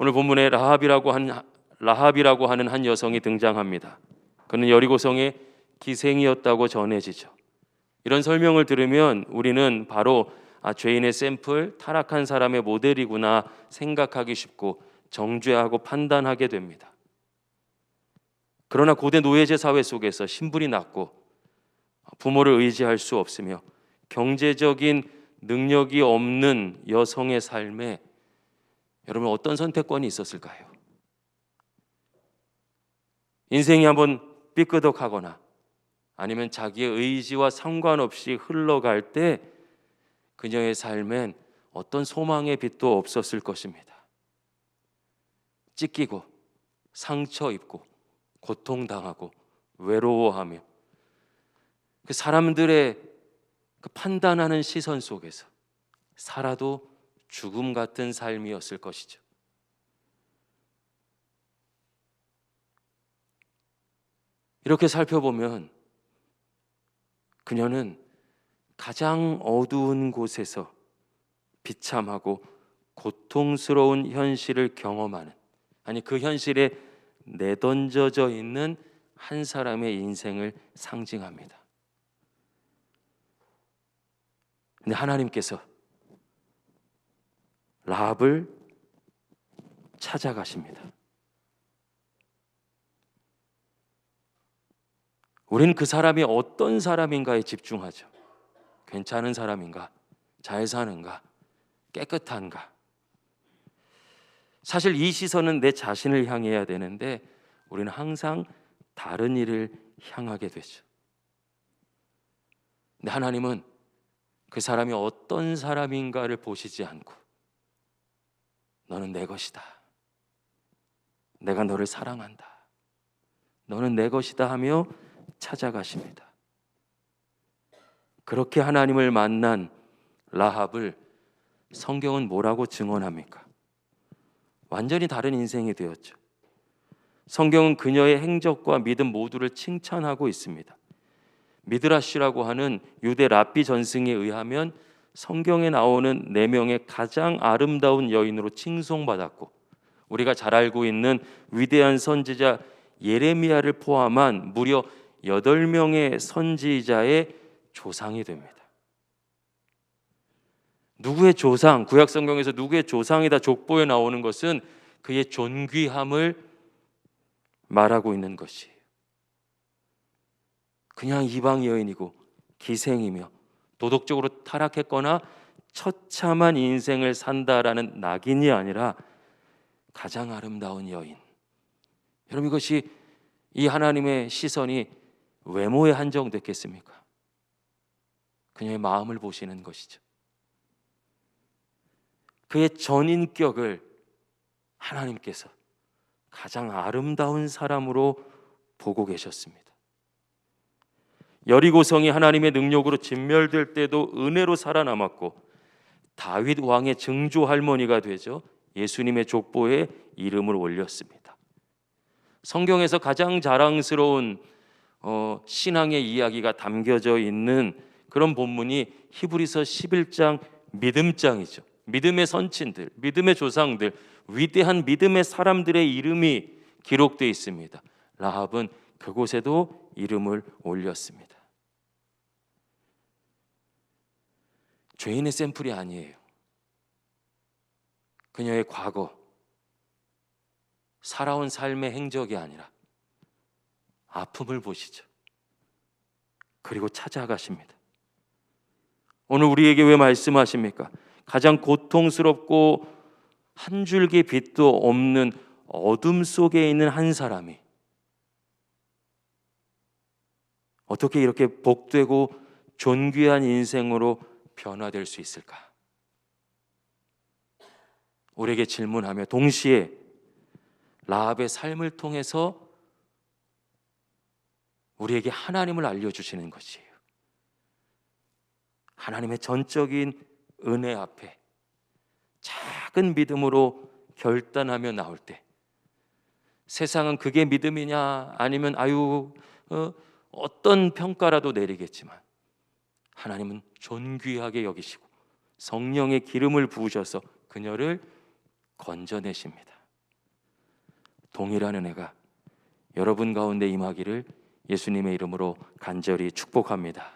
오늘 본문에 라합이라고 하는 한 여성이 등장합니다. 그는 여리고성의 기생이었다고 전해지죠. 이런 설명을 들으면 우리는 바로 죄인의 샘플, 타락한 사람의 모델이구나 생각하기 쉽고 정죄하고 판단하게 됩니다. 그러나 고대 노예제 사회 속에서 신분이 낮고 부모를 의지할 수 없으며 경제적인 능력이 없는 여성의 삶에 여러분 어떤 선택권이 있었을까요? 인생이 한번 삐끄덕하거나 아니면 자기의 의지와 상관없이 흘러갈 때 그녀의 삶엔 어떤 소망의 빛도 없었을 것입니다. 찢기고 상처 입고 고통당하고 외로워하며 그 사람들의 그 판단하는 시선 속에서 살아도 죽음 같은 삶이었을 것이죠. 이렇게 살펴보면 그녀는 가장 어두운 곳에서 비참하고 고통스러운 현실을 경험하는, 아니 그 현실에 내던져져 있는 한 사람의 인생을 상징합니다. 근데 하나님께서 라합을 찾아가십니다. 우린 그 사람이 어떤 사람인가에 집중하죠. 괜찮은 사람인가? 잘 사는가? 깨끗한가? 사실 이 시선은 내 자신을 향해야 되는데 우리는 항상 다른 일을 향하게 되죠. 근데 하나님은 그 사람이 어떤 사람인가를 보시지 않고 너는 내 것이다. 내가 너를 사랑한다. 너는 내 것이다 하며 찾아가십니다. 그렇게 하나님을 만난 라합을 성경은 뭐라고 증언합니까? 완전히 다른 인생이 되었죠. 성경은 그녀의 행적과 믿음 모두를 칭찬하고 있습니다. 미드라시라고 하는 유대 랍비 전승에 의하면 성경에 나오는 4명의 가장 아름다운 여인으로 칭송받았고 우리가 잘 알고 있는 위대한 선지자 예레미야를 포함한 무려 8명의 선지자의 조상이 됩니다. 누구의 조상, 구약 성경에서 누구의 조상이다 족보에 나오는 것은 그의 존귀함을 말하고 있는 것이에요. 그냥 이방 여인이고 기생이며 도덕적으로 타락했거나 처참한 인생을 산다라는 낙인이 아니라 가장 아름다운 여인. 여러분 이것이 이 하나님의 시선이 외모에 한정됐겠습니까? 그녀의 마음을 보시는 것이죠. 그의 전인격을 하나님께서 가장 아름다운 사람으로 보고 계셨습니다. 여리고성이 하나님의 능력으로 진멸될 때도 은혜로 살아남았고 다윗 왕의 증조 할머니가 되죠. 예수님의 족보에 이름을 올렸습니다. 성경에서 가장 자랑스러운 신앙의 이야기가 담겨져 있는 그런 본문이 히브리서 11장 믿음장이죠. 믿음의 선친들, 믿음의 조상들, 위대한 믿음의 사람들의 이름이 기록되어 있습니다. 라합은 그곳에도 이름을 올렸습니다. 죄인의 샘플이 아니에요. 그녀의 과거, 살아온 삶의 행적이 아니라 아픔을 보시죠. 그리고 찾아가십니다. 오늘 우리에게 왜 말씀하십니까? 가장 고통스럽고 한 줄기 빛도 없는 어둠 속에 있는 한 사람이 어떻게 이렇게 복되고 존귀한 인생으로 변화될 수 있을까? 우리에게 질문하며 동시에 라합의 삶을 통해서 우리에게 하나님을 알려주시는 것이에요. 하나님의 전적인 은혜 앞에 작은 믿음으로 결단하며 나올 때 세상은 그게 믿음이냐 아니면 어떤 평가라도 내리겠지만 하나님은 존귀하게 여기시고 성령의 기름을 부으셔서 그녀를 건져내십니다. 동일한 은혜가 여러분 가운데 임하기를 예수님의 이름으로 간절히 축복합니다.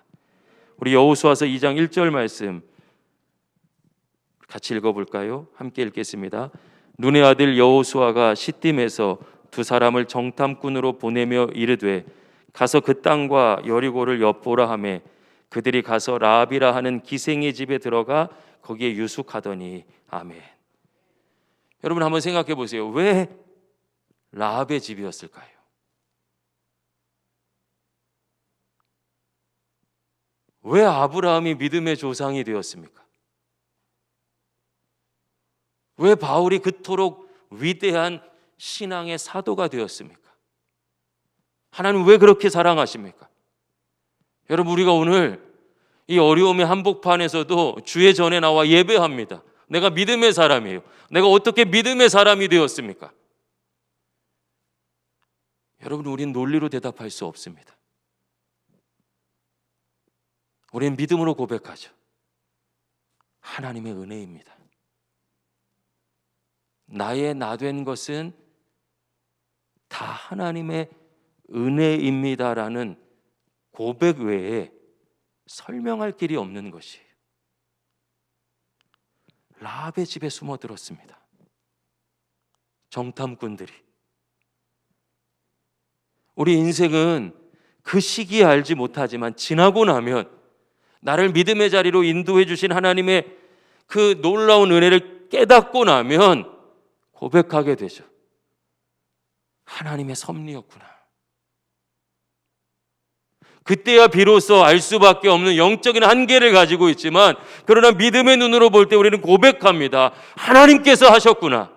우리 여호수아서 2장 1절 말씀 같이 읽어볼까요? 함께 읽겠습니다. 눈의 아들 여호수아가 시딤에서 두 사람을 정탐꾼으로 보내며 이르되 가서 그 땅과 여리고를 엿보라 하매 그들이 가서 라합이라 하는 기생의 집에 들어가 거기에 유숙하더니. 아멘. 여러분 한번 생각해 보세요. 왜 라합의 집이었을까요? 왜 아브라함이 믿음의 조상이 되었습니까? 왜 바울이 그토록 위대한 신앙의 사도가 되었습니까? 하나님 왜 그렇게 사랑하십니까? 여러분 우리가 오늘 이 어려움의 한복판에서도 주의 전에 나와 예배합니다. 내가 믿음의 사람이에요. 내가 어떻게 믿음의 사람이 되었습니까? 여러분 우린 논리로 대답할 수 없습니다. 우리는 믿음으로 고백하죠. 하나님의 은혜입니다. 나의 나 된 것은 다 하나님의 은혜입니다라는 고백 외에 설명할 길이 없는 것이에요. 라합의 집에 숨어들었습니다. 정탐꾼들이. 우리 인생은 그 시기에 알지 못하지만 지나고 나면 나를 믿음의 자리로 인도해 주신 하나님의 그 놀라운 은혜를 깨닫고 나면 고백하게 되죠. 하나님의 섭리였구나. 그때야 비로소 알 수밖에 없는 영적인 한계를 가지고 있지만 그러나 믿음의 눈으로 볼 때 우리는 고백합니다. 하나님께서 하셨구나.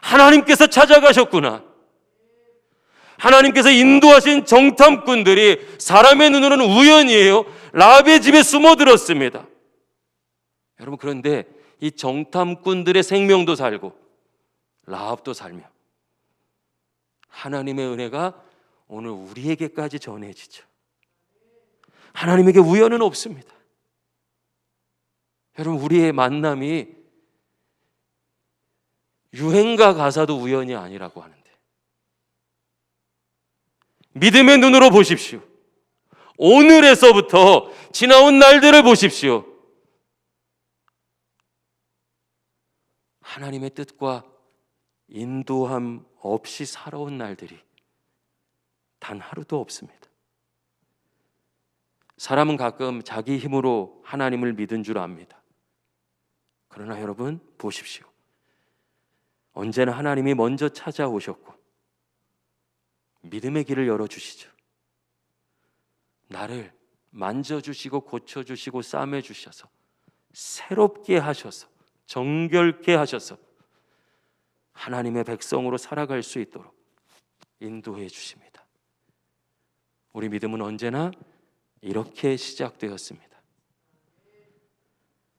하나님께서 찾아가셨구나. 하나님께서 인도하신 정탐꾼들이 사람의 눈으로는 우연이에요. 라합의 집에 숨어들었습니다. 여러분 그런데 이 정탐꾼들의 생명도 살고 라합도 살며 하나님의 은혜가 오늘 우리에게까지 전해지죠. 하나님에게 우연은 없습니다. 여러분 우리의 만남이 유행가 가사도 우연이 아니라고 하는데 믿음의 눈으로 보십시오. 오늘에서부터 지나온 날들을 보십시오. 하나님의 뜻과 인도함 없이 살아온 날들이 단 하루도 없습니다. 사람은 가끔 자기 힘으로 하나님을 믿은 줄 압니다. 그러나 여러분 보십시오. 언제나 하나님이 먼저 찾아오셨고 믿음의 길을 열어주시죠. 나를 만져주시고 고쳐주시고 싸매주셔서 새롭게 하셔서 정결케 하셔서 하나님의 백성으로 살아갈 수 있도록 인도해 주십니다. 우리 믿음은 언제나 이렇게 시작되었습니다.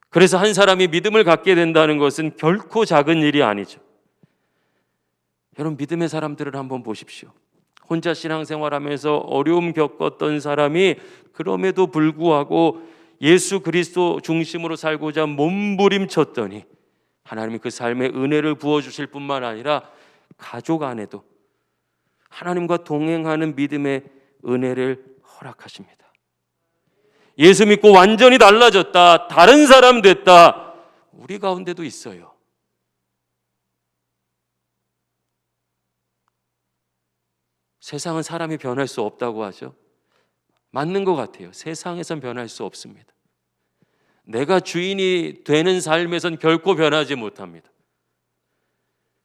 그래서 한 사람이 믿음을 갖게 된다는 것은 결코 작은 일이 아니죠. 여러분 믿음의 사람들을 한번 보십시오. 혼자 신앙생활하면서 어려움 겪었던 사람이 그럼에도 불구하고 예수 그리스도 중심으로 살고자 몸부림쳤더니 하나님이 그 삶에 은혜를 부어주실 뿐만 아니라 가족 안에도 하나님과 동행하는 믿음의 은혜를 허락하십니다. 예수 믿고 완전히 달라졌다, 다른 사람 됐다, 우리 가운데도 있어요. 세상은 사람이 변할 수 없다고 하죠. 맞는 것 같아요. 세상에선 변할 수 없습니다. 내가 주인이 되는 삶에선 결코 변하지 못합니다.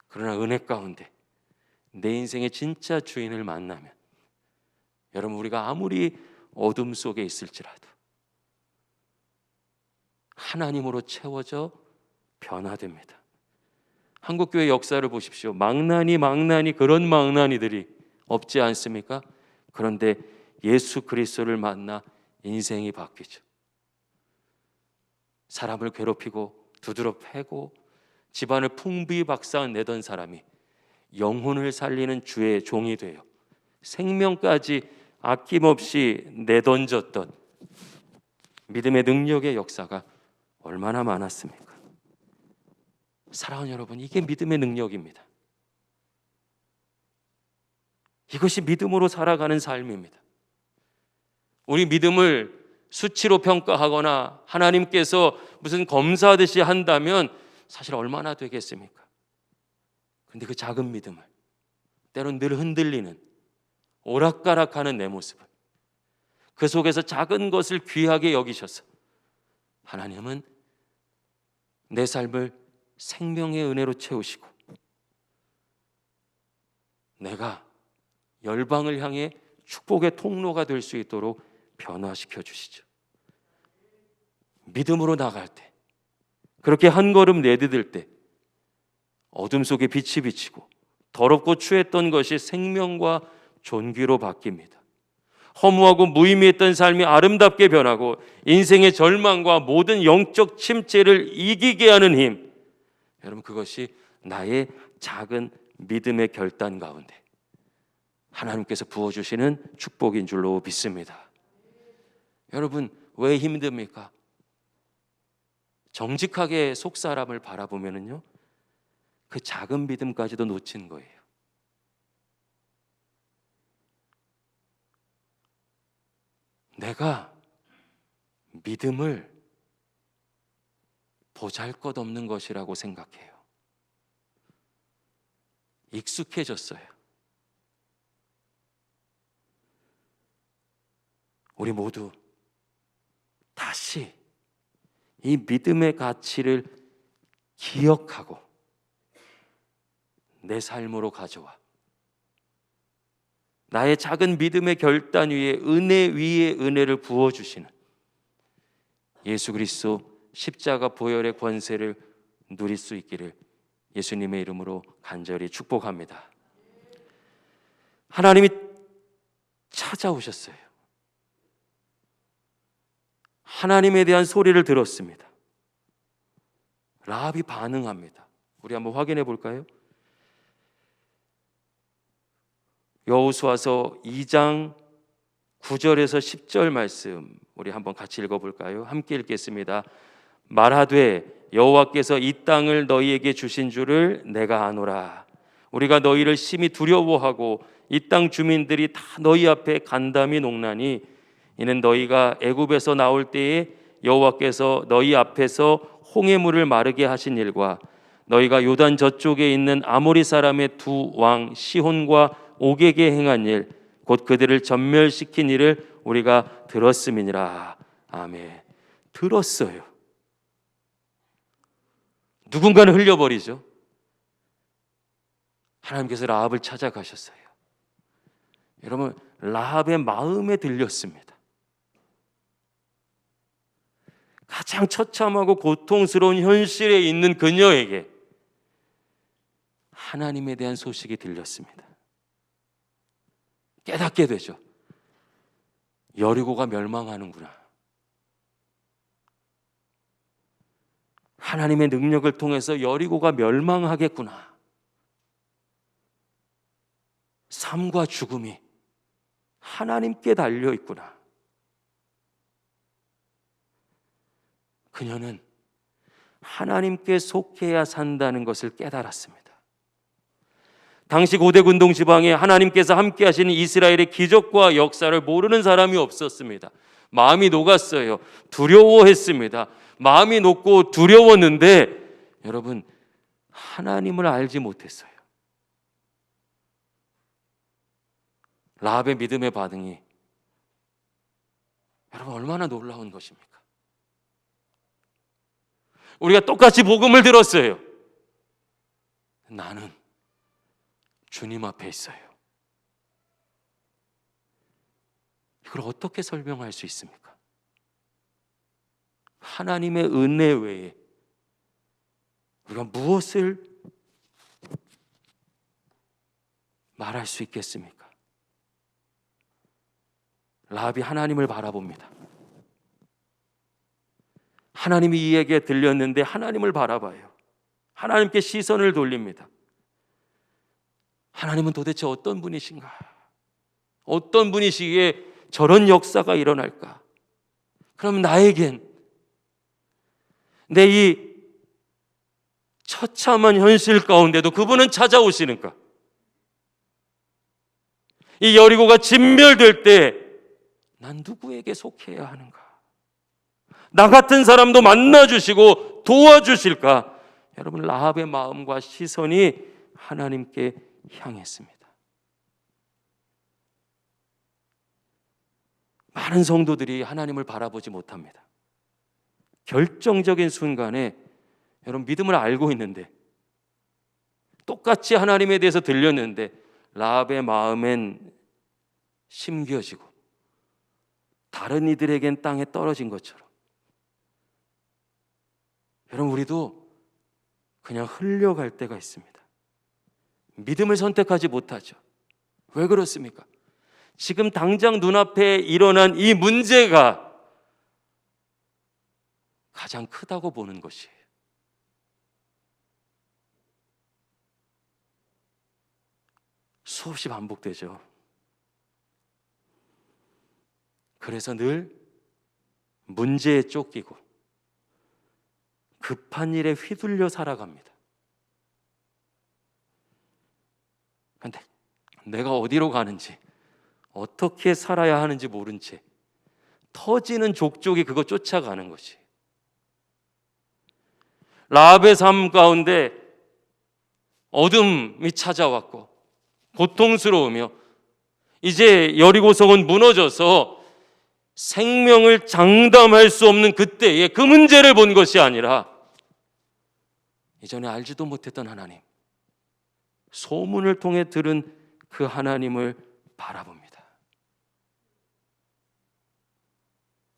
그러나 은혜 가운데 내 인생의 진짜 주인을 만나면 여러분 우리가 아무리 어둠 속에 있을지라도 하나님으로 채워져 변화됩니다. 한국교회 역사를 보십시오. 망나니 그런 망나니들이 없지 않습니까? 그런데 예수 그리스도를 만나 인생이 바뀌죠. 사람을 괴롭히고 두드러 패고 집안을 풍비박산 내던 사람이 영혼을 살리는 주의 종이 되어 생명까지 아낌없이 내던졌던 믿음의 능력의 역사가 얼마나 많았습니까? 사랑하는 여러분, 이게 믿음의 능력입니다. 이것이 믿음으로 살아가는 삶입니다. 우리 믿음을 수치로 평가하거나 하나님께서 무슨 검사하듯이 한다면 사실 얼마나 되겠습니까? 그런데 그 작은 믿음을, 때론 늘 흔들리는 오락가락하는 내 모습을, 그 속에서 작은 것을 귀하게 여기셔서 하나님은 내 삶을 생명의 은혜로 채우시고 내가 열방을 향해 축복의 통로가 될 수 있도록 변화시켜 주시죠. 믿음으로 나갈 때, 그렇게 한 걸음 내디딜 때 어둠 속에 빛이 비치고 더럽고 추했던 것이 생명과 존귀로 바뀝니다. 허무하고 무의미했던 삶이 아름답게 변하고 인생의 절망과 모든 영적 침체를 이기게 하는 힘, 여러분 그것이 나의 작은 믿음의 결단 가운데 하나님께서 부어주시는 축복인 줄로 믿습니다. 여러분 왜 힘듭니까? 정직하게 속사람을 바라보면요, 그 작은 믿음까지도 놓친 거예요. 내가 믿음을 보잘것없는 것이라고 생각해요. 익숙해졌어요. 우리 모두 다시 이 믿음의 가치를 기억하고 내 삶으로 가져와 나의 작은 믿음의 결단 위에 은혜 위에 은혜를 부어주시는 예수 그리스도 십자가 보혈의 권세를 누릴 수 있기를 예수님의 이름으로 간절히 축복합니다. 하나님이 찾아오셨어요. 하나님에 대한 소리를 들었습니다. 라합이 반응합니다. 우리 한번 확인해 볼까요? 여호수아서 2장 9절에서 10절 말씀 우리 한번 같이 읽어볼까요? 함께 읽겠습니다. 말하되 여호와께서 이 땅을 너희에게 주신 줄을 내가 아노라. 우리가 너희를 심히 두려워하고 이 땅 주민들이 다 너희 앞에 간담이 녹나니 이는 너희가 애굽에서 나올 때에 여호와께서 너희 앞에서 홍해물을 마르게 하신 일과 너희가 요단 저쪽에 있는 아모리 사람의 두 왕 시혼과 옥에게 행한 일, 곧 그들을 전멸시킨 일을 우리가 들었음이니라. 아멘. 들었어요. 누군가는 흘려버리죠. 하나님께서 라합을 찾아가셨어요. 여러분, 라합의 마음에 들렸습니다. 가장 처참하고 고통스러운 현실에 있는 그녀에게 하나님에 대한 소식이 들렸습니다. 깨닫게 되죠. 여리고가 멸망하는구나. 하나님의 능력을 통해서 여리고가 멸망하겠구나. 삶과 죽음이 하나님께 달려 있구나. 그녀는 하나님께 속해야 산다는 것을 깨달았습니다. 당시 고대 근동 지방에 하나님께서 함께 하시는 이스라엘의 기적과 역사를 모르는 사람이 없었습니다. 마음이 녹았어요. 두려워했습니다. 마음이 녹고 두려웠는데 여러분, 하나님을 알지 못했어요. 라합의 믿음의 반응이 여러분 얼마나 놀라운 것입니까? 우리가 똑같이 복음을 들었어요. 나는 주님 앞에 있어요. 이걸 어떻게 설명할 수 있습니까? 하나님의 은혜 외에 우리가 무엇을 말할 수 있겠습니까? 라합이 하나님을 바라봅니다. 하나님이 이에게 들렸는데 하나님을 바라봐요. 하나님께 시선을 돌립니다. 하나님은 도대체 어떤 분이신가? 어떤 분이시기에 저런 역사가 일어날까? 그럼 나에겐 내 이 처참한 현실 가운데도 그분은 찾아오시는가? 이 여리고가 진멸될 때 난 누구에게 속해야 하는가? 나 같은 사람도 만나주시고 도와주실까? 여러분, 라합의 마음과 시선이 하나님께 향했습니다. 많은 성도들이 하나님을 바라보지 못합니다. 결정적인 순간에 여러분, 믿음을 알고 있는데, 똑같이 하나님에 대해서 들렸는데 라합의 마음엔 심겨지고 다른 이들에겐 땅에 떨어진 것처럼, 여러분, 우리도 그냥 흘려갈 때가 있습니다. 믿음을 선택하지 못하죠. 왜 그렇습니까? 지금 당장 눈앞에 일어난 이 문제가 가장 크다고 보는 것이에요. 수없이 반복되죠. 그래서 늘 문제에 쫓기고 급한 일에 휘둘려 살아갑니다. 근데 내가 어디로 가는지, 어떻게 살아야 하는지 모른 채 터지는 족족이 그거 쫓아가는 것이. 라합의 삶 가운데 어둠이 찾아왔고 고통스러우며 이제 여리고성은 무너져서 생명을 장담할 수 없는 그때에 그 문제를 본 것이 아니라 이전에 알지도 못했던 하나님, 소문을 통해 들은 그 하나님을 바라봅니다.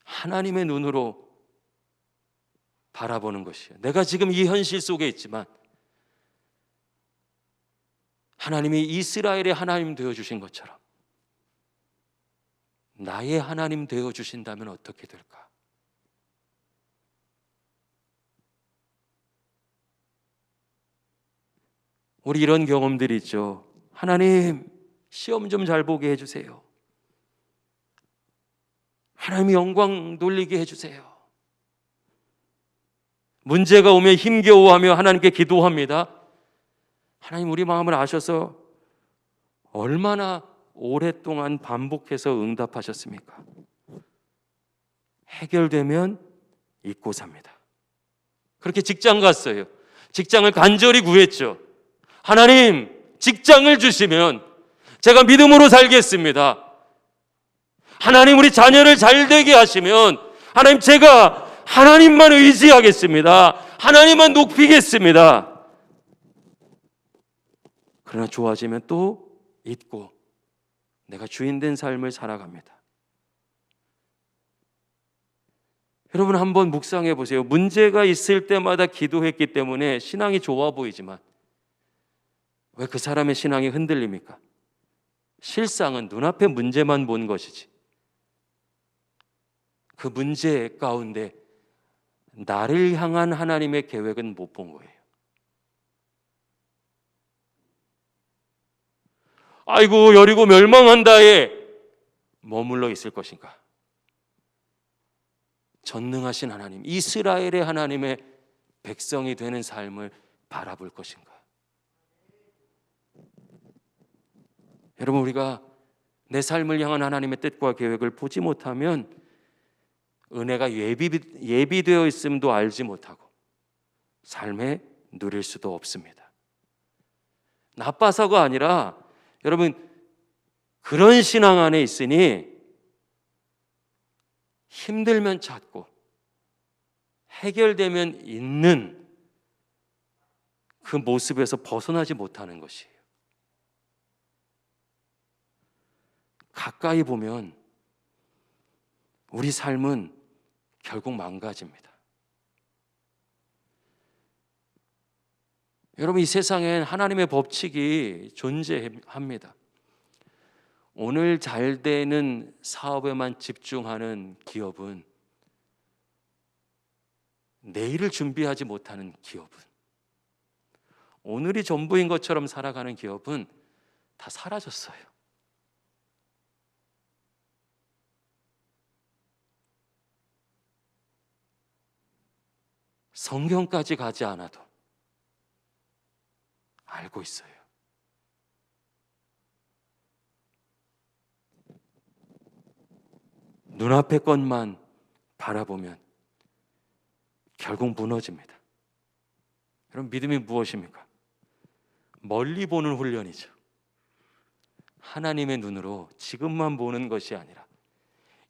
하나님의 눈으로 바라보는 것이에요. 내가 지금 이 현실 속에 있지만 하나님이 이스라엘의 하나님 되어주신 것처럼 나의 하나님 되어주신다면 어떻게 될까? 우리 이런 경험들이 있죠. 하나님, 시험 좀 잘 보게 해주세요. 하나님, 영광 돌리게 해주세요. 문제가 오면 힘겨워하며 하나님께 기도합니다. 하나님, 우리 마음을 아셔서 얼마나 오랫동안 반복해서 응답하셨습니까? 해결되면 잊고 삽니다. 그렇게 직장 갔어요. 직장을 간절히 구했죠. 하나님, 직장을 주시면 제가 믿음으로 살겠습니다. 하나님, 우리 자녀를 잘 되게 하시면 하나님, 제가 하나님만 의지하겠습니다. 하나님만 높이겠습니다. 그러나 좋아지면 또 잊고 내가 주인된 삶을 살아갑니다. 여러분, 한번 묵상해 보세요. 문제가 있을 때마다 기도했기 때문에 신앙이 좋아 보이지만 왜 그 사람의 신앙이 흔들립니까? 실상은 눈앞에 문제만 본 것이지 그 문제 가운데 나를 향한 하나님의 계획은 못 본 거예요. 아이고, 여리고 멸망한다에 머물러 있을 것인가? 전능하신 하나님, 이스라엘의 하나님의 백성이 되는 삶을 바라볼 것인가? 여러분, 우리가 내 삶을 향한 하나님의 뜻과 계획을 보지 못하면 은혜가 예비되어 있음도 알지 못하고 삶에 누릴 수도 없습니다. 나빠서가 아니라 여러분, 그런 신앙 안에 있으니 힘들면 찾고 해결되면 있는 그 모습에서 벗어나지 못하는 것이에요. 가까이 보면 우리 삶은 결국 망가집니다. 여러분, 이 세상엔 하나님의 법칙이 존재합니다. 오늘 잘 되는 사업에만 집중하는 기업은, 내일을 준비하지 못하는 기업은, 오늘이 전부인 것처럼 살아가는 기업은 다 사라졌어요. 성경까지 가지 않아도 알고 있어요. 눈앞의 것만 바라보면 결국 무너집니다. 여러분, 믿음이 무엇입니까? 멀리 보는 훈련이죠. 하나님의 눈으로 지금만 보는 것이 아니라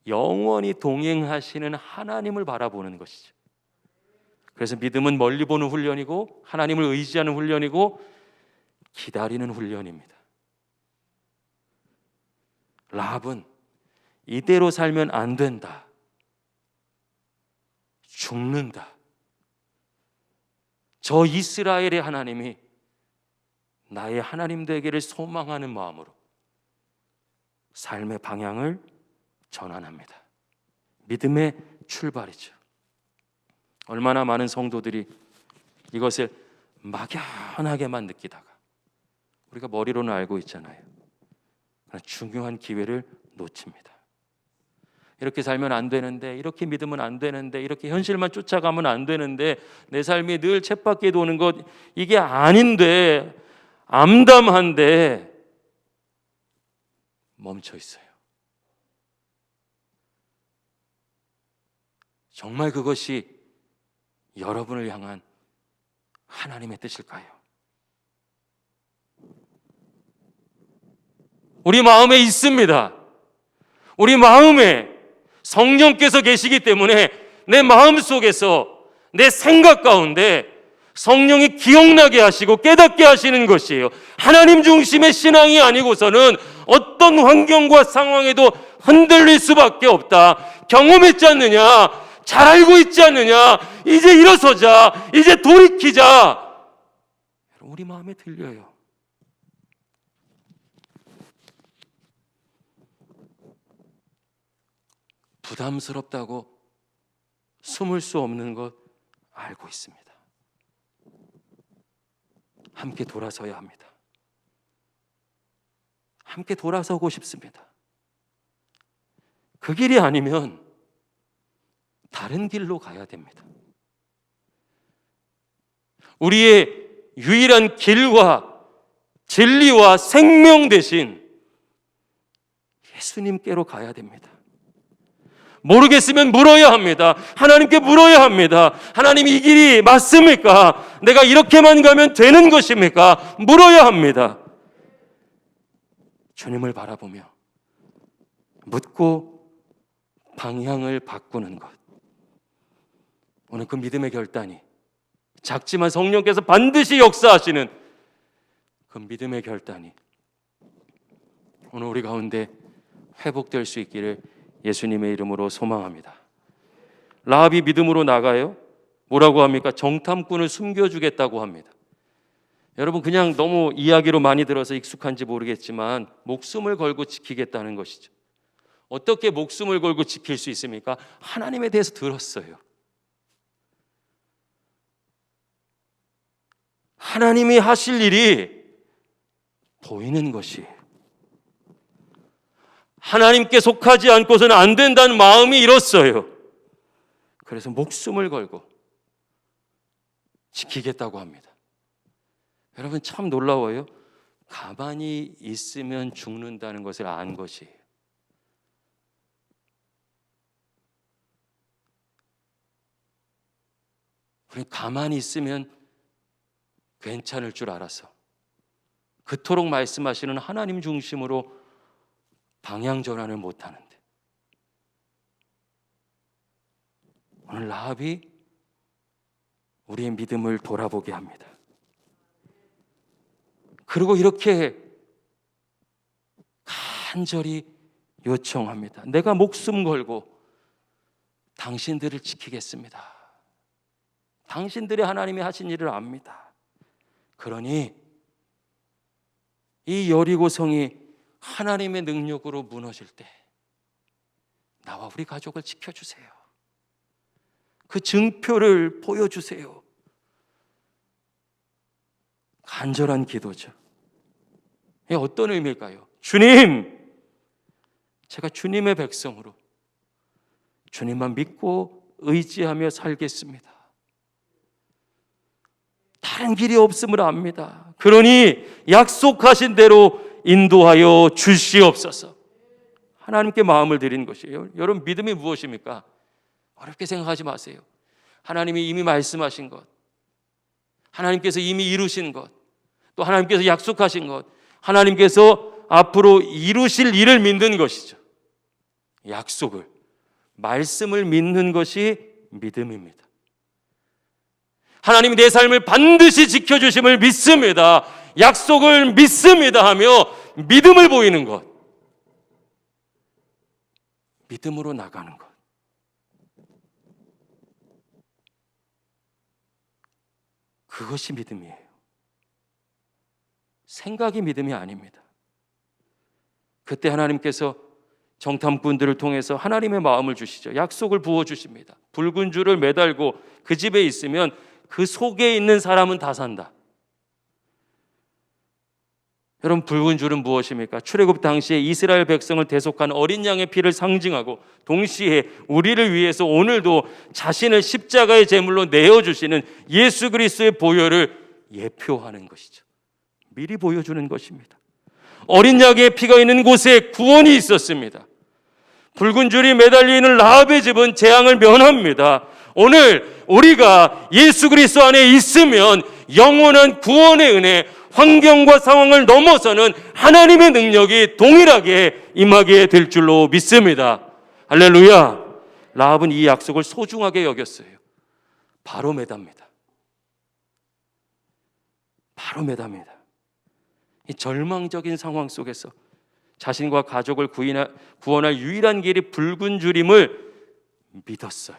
영원히 동행하시는 하나님을 바라보는 것이죠. 그래서 믿음은 멀리 보는 훈련이고 하나님을 의지하는 훈련이고 기다리는 훈련입니다. 라합은 이대로 살면 안 된다, 죽는다, 저 이스라엘의 하나님이 나의 하나님 되기를 소망하는 마음으로 삶의 방향을 전환합니다. 믿음의 출발이죠. 얼마나 많은 성도들이 이것을 막연하게만 느끼다가 우리가 머리로는 알고 있잖아요. 그러나 중요한 기회를 놓칩니다. 이렇게 살면 안 되는데, 이렇게 믿으면 안 되는데, 이렇게 현실만 쫓아가면 안 되는데, 내 삶이 늘 쳇바퀴 도는 것, 이게 아닌데, 암담한데 멈춰 있어요. 정말 그것이 여러분을 향한 하나님의 뜻일까요? 우리 마음에 있습니다. 우리 마음에 성령께서 계시기 때문에 내 마음 속에서, 내 생각 가운데 성령이 기억나게 하시고 깨닫게 하시는 것이에요. 하나님 중심의 신앙이 아니고서는 어떤 환경과 상황에도 흔들릴 수밖에 없다. 경험했지 않느냐? 잘 알고 있지 않느냐? 이제 일어서자. 이제 돌이키자. 우리 마음에 들려요. 부담스럽다고 숨을 수 없는 것 알고 있습니다. 함께 돌아서야 합니다. 함께 돌아서고 싶습니다. 그 길이 아니면 다른 길로 가야 됩니다. 우리의 유일한 길과 진리와 생명 대신 예수님께로 가야 됩니다. 모르겠으면 물어야 합니다. 하나님께 물어야 합니다. 하나님, 이 길이 맞습니까? 내가 이렇게만 가면 되는 것입니까? 물어야 합니다. 주님을 바라보며 묻고 방향을 바꾸는 것. 오늘 그 믿음의 결단이, 작지만 성령께서 반드시 역사하시는 그 믿음의 결단이 오늘 우리 가운데 회복될 수 있기를 예수님의 이름으로 소망합니다. 라합이 믿음으로 나가요. 뭐라고 합니까? 정탐꾼을 숨겨주겠다고 합니다. 여러분, 그냥 너무 이야기로 많이 들어서 익숙한지 모르겠지만 목숨을 걸고 지키겠다는 것이죠. 어떻게 목숨을 걸고 지킬 수 있습니까? 하나님에 대해서 들었어요. 하나님이 하실 일이 보이는 것이에요. 하나님께 속하지 않고서는 안 된다는 마음이 일었어요. 그래서 목숨을 걸고 지키겠다고 합니다. 여러분, 참 놀라워요. 가만히 있으면 죽는다는 것을 안 것이에요. 우리 가만히 있으면 괜찮을 줄 알아서 그토록 말씀하시는 하나님 중심으로 방향 전환을 못하는데, 오늘 라합이 우리의 믿음을 돌아보게 합니다. 그리고 이렇게 간절히 요청합니다. 내가 목숨 걸고 당신들을 지키겠습니다. 당신들의 하나님이 하신 일을 압니다. 그러니 이 여리고성이 하나님의 능력으로 무너질 때 나와 우리 가족을 지켜주세요. 그 증표를 보여주세요. 간절한 기도죠. 이게 어떤 의미일까요? 주님, 제가 주님의 백성으로 주님만 믿고 의지하며 살겠습니다. 다른 길이 없음을 압니다. 그러니 약속하신 대로 인도하여 주시옵소서. 하나님께 마음을 드린 것이에요. 여러분, 믿음이 무엇입니까? 어렵게 생각하지 마세요. 하나님이 이미 말씀하신 것, 하나님께서 이미 이루신 것, 또 하나님께서 약속하신 것, 하나님께서 앞으로 이루실 일을 믿는 것이죠. 약속을, 말씀을 믿는 것이 믿음입니다. 하나님이 내 삶을 반드시 지켜주심을 믿습니다, 약속을 믿습니다 하며 믿음을 보이는 것, 믿음으로 나가는 것, 그것이 믿음이에요. 생각이 믿음이 아닙니다. 그때 하나님께서 정탐꾼들을 통해서 하나님의 마음을 주시죠. 약속을 부어주십니다. 붉은 줄을 매달고 그 집에 있으면 그 속에 있는 사람은 다 산다. 여러분, 붉은 줄은 무엇입니까? 출애굽 당시에 이스라엘 백성을 대속한 어린 양의 피를 상징하고 동시에 우리를 위해서 오늘도 자신을 십자가의 제물로 내어주시는 예수 그리스도의 보혈을 예표하는 것이죠. 미리 보여주는 것입니다. 어린 양의 피가 있는 곳에 구원이 있었습니다. 붉은 줄이 매달려 있는 라합의 집은 재앙을 면합니다. 오늘 우리가 예수 그리스도 안에 있으면 영원한 구원의 은혜, 환경과 상황을 넘어서는 하나님의 능력이 동일하게 임하게 될 줄로 믿습니다. 할렐루야. 라합은 이 약속을 소중하게 여겼어요. 바로 매답니다. 바로 매답니다. 이 절망적인 상황 속에서 자신과 가족을 구원할 유일한 길이 붉은 줄임을 믿었어요.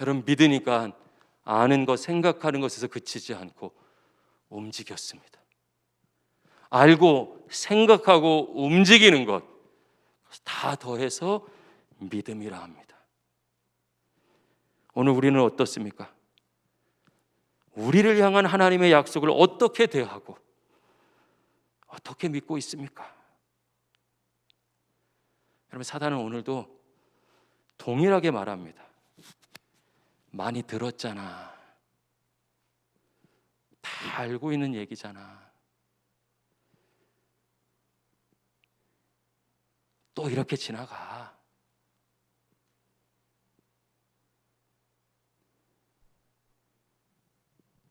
여러분, 믿으니까 아는 것, 생각하는 것에서 그치지 않고 움직였습니다. 알고 생각하고 움직이는 것 다 더해서 믿음이라 합니다. 오늘 우리는 어떻습니까? 우리를 향한 하나님의 약속을 어떻게 대하고 어떻게 믿고 있습니까? 여러분, 사단은 오늘도 동일하게 말합니다. 많이 들었잖아. 다 알고 있는 얘기잖아. 또 이렇게 지나가.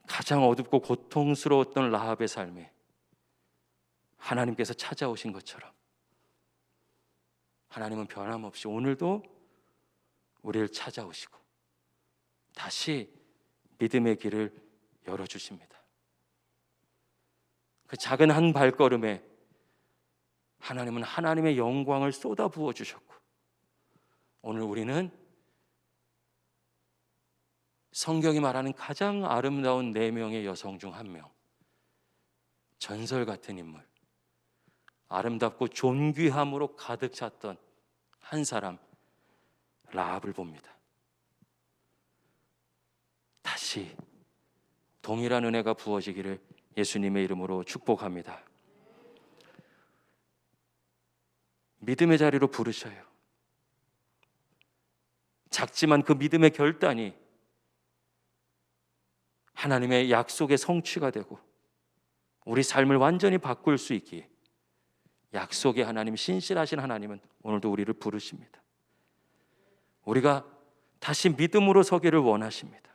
가장 어둡고 고통스러웠던 라합의 삶에 하나님께서 찾아오신 것처럼 하나님은 변함없이 오늘도 우리를 찾아오시고 다시 믿음의 길을 열어주십니다. 그 작은 한 발걸음에 하나님은 하나님의 영광을 쏟아부어 주셨고, 오늘 우리는 성경이 말하는 가장 아름다운 4명의 여성 중 한 명, 전설 같은 인물, 아름답고 존귀함으로 가득 찼던 한 사람, 라합을 봅니다. 다시 동일한 은혜가 부어지기를 예수님의 이름으로 축복합니다. 믿음의 자리로 부르셔요. 작지만 그 믿음의 결단이 하나님의 약속의 성취가 되고 우리 삶을 완전히 바꿀 수 있기에 약속의 하나님, 신실하신 하나님은 오늘도 우리를 부르십니다. 우리가 다시 믿음으로 서기를 원하십니다.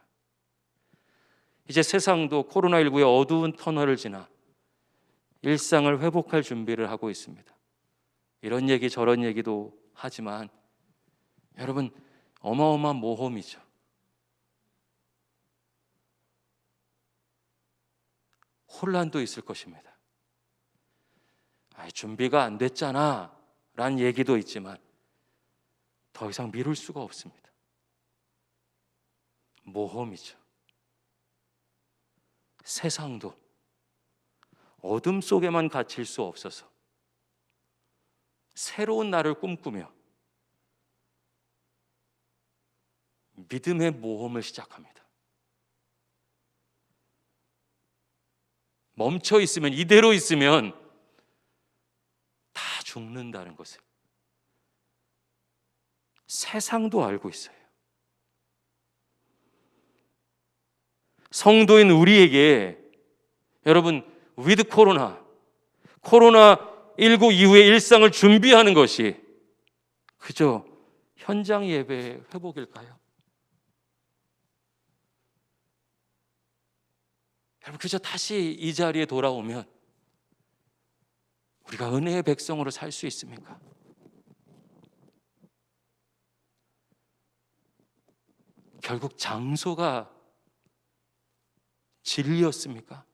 이제 세상도 코로나19의 어두운 터널을 지나 일상을 회복할 준비를 하고 있습니다. 이런 얘기 저런 얘기도 하지만 여러분, 어마어마한 모험이죠. 혼란도 있을 것입니다. 준비가 안 됐잖아 라는 얘기도 있지만 더 이상 미룰 수가 없습니다. 모험이죠. 세상도 어둠 속에만 갇힐 수 없어서 새로운 날을 꿈꾸며 믿음의 모험을 시작합니다. 멈춰 있으면, 이대로 있으면 다 죽는다는 것을 세상도 알고 있어요. 성도인 우리에게 여러분, 위드 코로나 코로나19 이후의 일상을 준비하는 것이 그저 현장 예배의 회복일까요? 여러분, 그저 다시 이 자리에 돌아오면 우리가 은혜의 백성으로 살 수 있습니까? 결국 장소가 진리였습니까?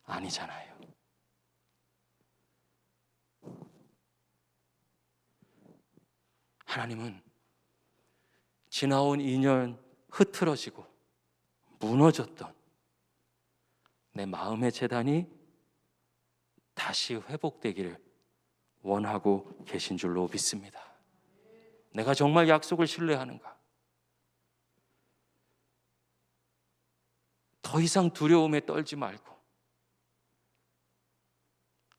아니잖아요. 하나님은 지나온 2년 흐트러지고 무너졌던 내 마음의 재단이 다시 회복되기를 원하고 계신 줄로 믿습니다. 내가 정말 약속을 신뢰하는가? 더 이상 두려움에 떨지 말고,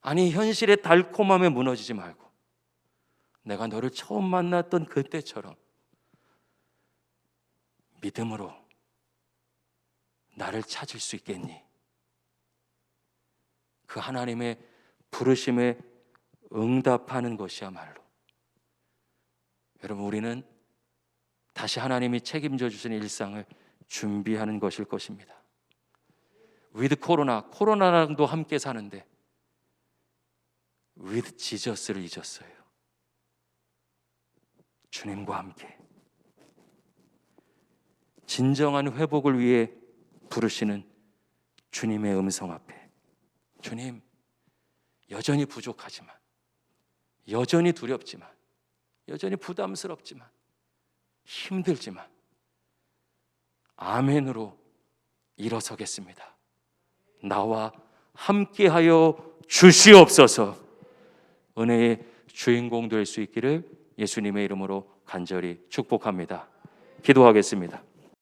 아니 현실의 달콤함에 무너지지 말고, 내가 너를 처음 만났던 그때처럼 믿음으로 나를 찾을 수 있겠니? 그 하나님의 부르심에 응답하는 것이야말로, 여러분, 우리는 다시 하나님이 책임져 주신 일상을 준비하는 것일 것입니다. with 코로나랑도 함께 사는데 with 지저스를 잊었어요. 주님과 함께 진정한 회복을 위해 부르시는 주님의 음성 앞에, 주님, 여전히 부족하지만, 여전히 두렵지만, 여전히 부담스럽지만, 힘들지만 아멘으로 일어서겠습니다. 나와 함께하여 주시옵소서. 은혜의 주인공 될 수 있기를 예수님의 이름으로 간절히 축복합니다. 기도하겠습니다.